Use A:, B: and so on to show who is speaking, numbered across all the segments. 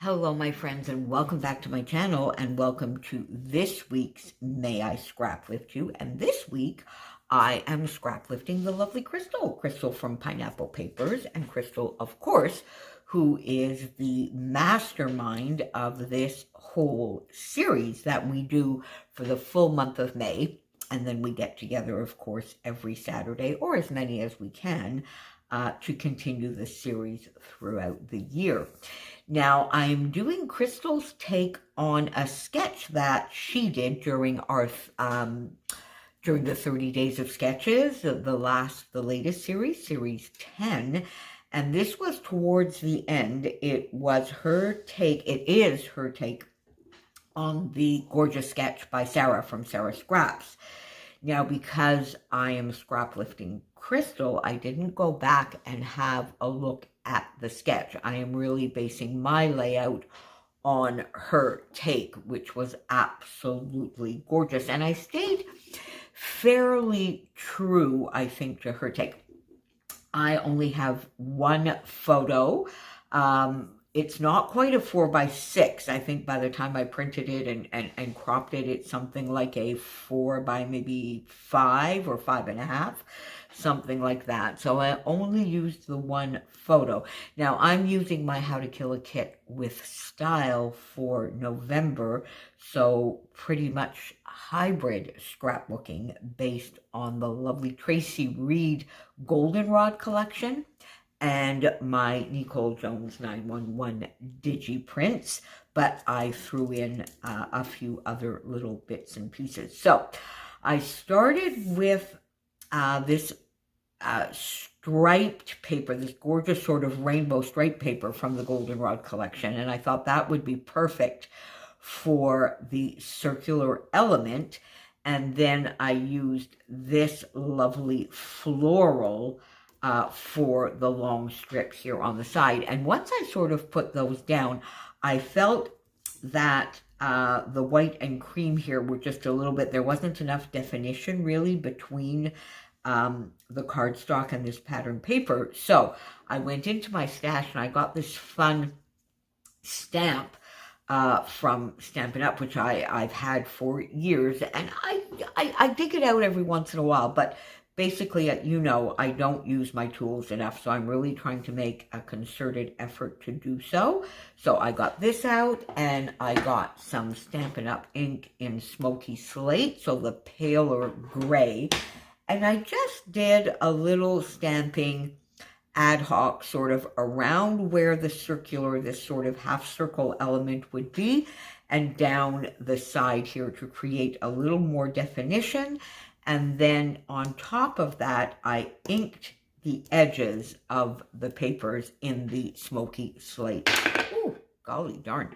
A: Hello, my friends, and welcome back to my channel, and welcome to this week's May I Scrap Lift You. And this week, I am scrap lifting the lovely Crystal from Pineapple Papers, and Crystal, of course, who is the mastermind of this whole series that we do for the full month of May. And then we get together, of course, every Saturday, or as many as we can, to continue the series throughout the year. Now, I'm doing Crystal's take on a sketch that she did during our during the 30 Days of Sketches, the latest series 10, and this was towards the end. It is her take on the gorgeous sketch by Sarah from Sarah Scraps. Now, because I am scrap lifting Crystal, I didn't go back and have a look at the sketch. I am really basing my layout on her take, which was absolutely gorgeous. And I stayed fairly true, I think, to her take. I only have one photo. It's not quite a 4x6. I think by the time I printed it and cropped it, it's something like a 4 by maybe 5 or 5.5, something like that. So I only used the one photo. Now I'm using my How to Kill a Kit with Style for November, so pretty much hybrid scrapbooking based on the lovely Tracy Reed Goldenrod collection and my Nicole Jones 911 digi prints, but I threw in a few other little bits and pieces. So I started with this striped paper, this gorgeous sort of rainbow striped paper from the Goldenrod collection, and I thought that would be perfect for the circular element. And then I used this lovely floral for the long strip here on the side. And once I sort of put those down, I felt that the white and cream here were just a little bit, there wasn't enough definition really between the cardstock and this pattern paper. So I went into my stash and I got this fun stamp from Stampin' Up, which I've had for years, and I dig it out every once in a while, but basically, you know, I don't use my tools enough, so I'm really trying to make a concerted effort to do so. So I got this out, and I got some Stampin' Up ink in Smoky Slate, so the paler gray, and I just did a little stamping ad hoc sort of around where the circular, this sort of half circle element would be, and down the side here to create a little more definition. And then on top of that, I inked the edges of the papers in the Smoky Slate. Ooh, golly darn.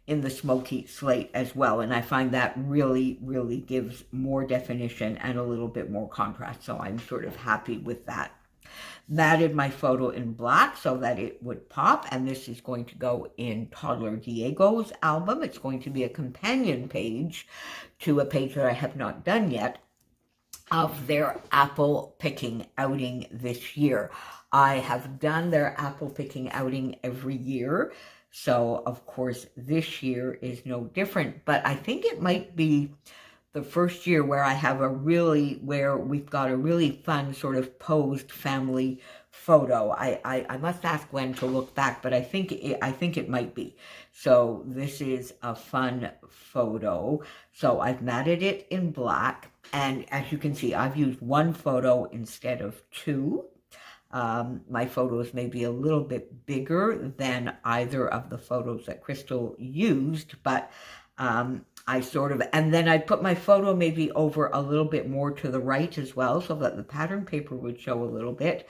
A: In the Smoky Slate as well. And I find that really, really gives more definition and a little bit more contrast. So I'm sort of happy with that. Matted my photo in black so that it would pop, and this is going to go in Toddler Diego's album. It's going to be a companion page to a page that I have not done yet of their apple picking outing this year. I have done their apple picking outing every year, so of course this year is no different, but I think it might be the first year where where we've got a really fun sort of posed family photo. I must ask Gwen to look back, but I think it might be. So this is a fun photo. So I've matted it in black, and as you can see, I've used one photo instead of two. My photos may be a little bit bigger than either of the photos that Crystal used, but and then I put my photo maybe over a little bit more to the right as well, so that the pattern paper would show a little bit,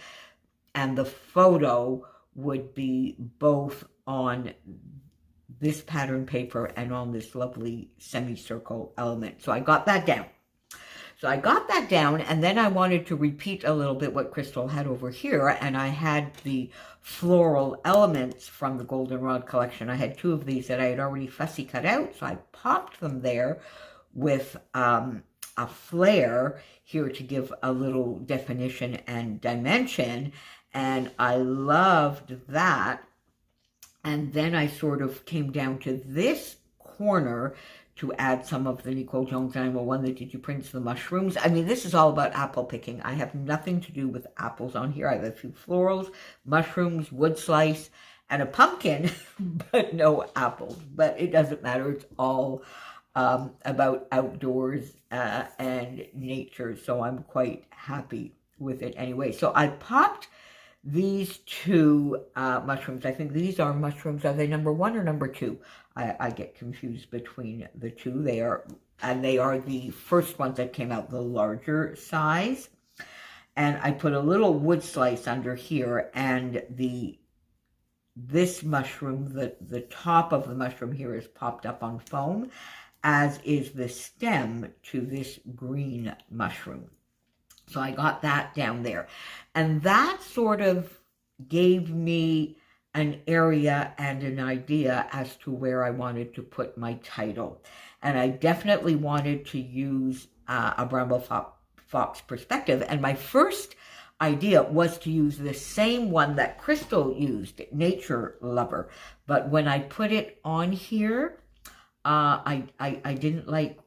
A: and the photo would be both on this pattern paper and on this lovely semicircle element. So I got that down. And then I wanted to repeat a little bit what Crystal had over here, and I had the floral elements from the Goldenrod collection. I had two of these that I had already fussy cut out, so I popped them there with a flare here to give a little definition and dimension, and I loved that And then I sort of came down to this corner to add some of the Nicole Jones 911, the Did You Prince the mushrooms. I mean, this is all about apple picking. I have nothing to do with apples on here. I have a few florals, mushrooms, wood slice, and a pumpkin, but no apples. But it doesn't matter. It's all about outdoors and nature. So I'm quite happy with it anyway. So I popped these two mushrooms. I think these are mushrooms. Are they number 1 or number 2? I get confused between the two. They are the first ones that came out, the larger size. And I put a little wood slice under here, and this mushroom, the top of the mushroom here is popped up on foam, as is the stem to this green mushroom. So I got that down there. And that sort of gave me an area and an idea as to where I wanted to put my title. And I definitely wanted to use a Bramble Fox perspective. And my first idea was to use the same one that Crystal used, Nature Lover. But when I put it on here, I didn't like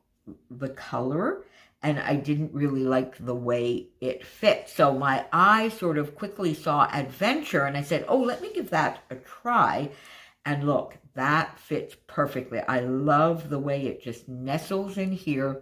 A: the color, and I didn't really like the way it fit. So my eye sort of quickly saw adventure, and I said, oh, let me give that a try. And look, that fits perfectly. I love the way it just nestles in here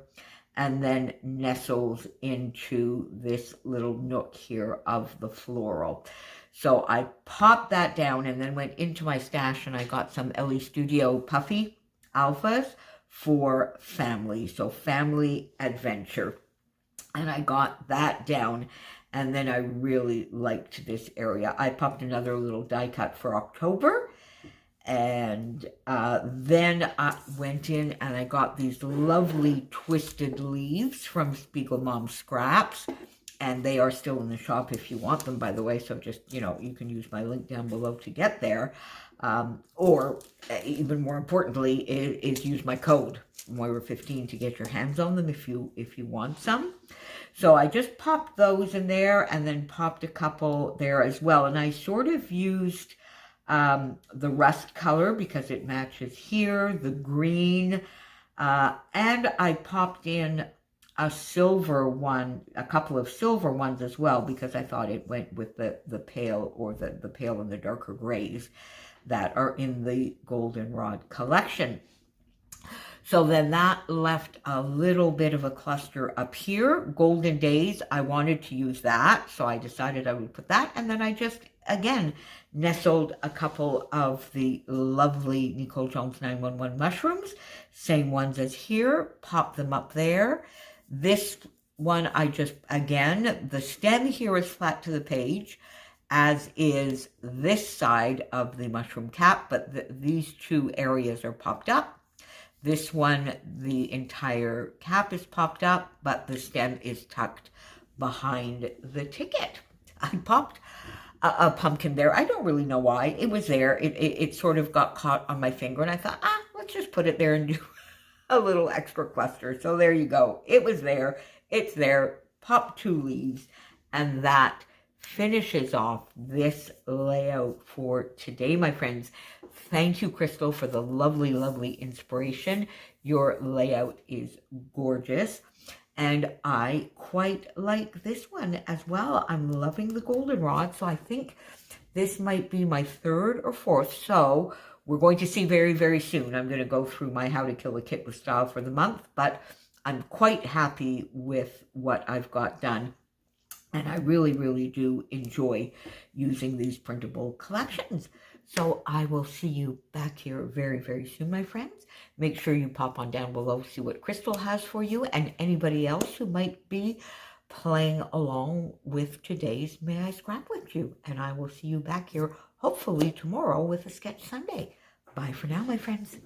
A: and then nestles into this little nook here of the floral. So I popped that down and then went into my stash, and I got some LE Studio Puffy Alphas for family, so family adventure. And I got that down, and then I really liked this area. I popped another little die cut for October, and then I went in and I got these lovely twisted leaves from Spiegel Mom Scraps, and they are still in the shop if you want them, by the way, so just, you can use my link down below to get there. Or even more importantly is use my code Moira15 to get your hands on them if you want some. So I just popped those in there and then popped a couple there as well. And I sort of used the rust color because it matches here, the green, and I popped in a silver one, a couple of silver ones as well, because I thought it went with the pale, or the pale and the darker grays that are in the Goldenrod collection. So then that left a little bit of a cluster up here. Golden Days, I wanted to use that, so I decided I would put that. And then I just, again, nestled a couple of the lovely Nicole Jones 911 mushrooms, same ones as here, pop them up there. This one, I just, again, the stem here is flat to the page, as is this side of the mushroom cap, but these two areas are popped up. This one, the entire cap is popped up, but the stem is tucked behind the ticket. I popped a pumpkin there. I don't really know why. It was there. It sort of got caught on my finger, and I thought, let's just put it there and do a little extra cluster. So there you go. It was there. It's there. Pop 2 leaves, and that finishes off this layout for today, my friends. Thank you, Crystal, for the lovely, lovely inspiration. Your layout is gorgeous, and I quite like this one as well. I'm loving the goldenrod, so I think this might be my 3rd or 4th, so we're going to see very, very soon. I'm going to go through my How to Kill a Kit with Style for the month, but I'm quite happy with what I've got done. And I really, really do enjoy using these printable collections. So I will see you back here very, very soon, my friends. Make sure you pop on down below, see what Crystal has for you, and anybody else who might be playing along with today's May I Scrap With You. And I will see you back here, hopefully tomorrow, with a Sketch Sunday. Bye for now, my friends.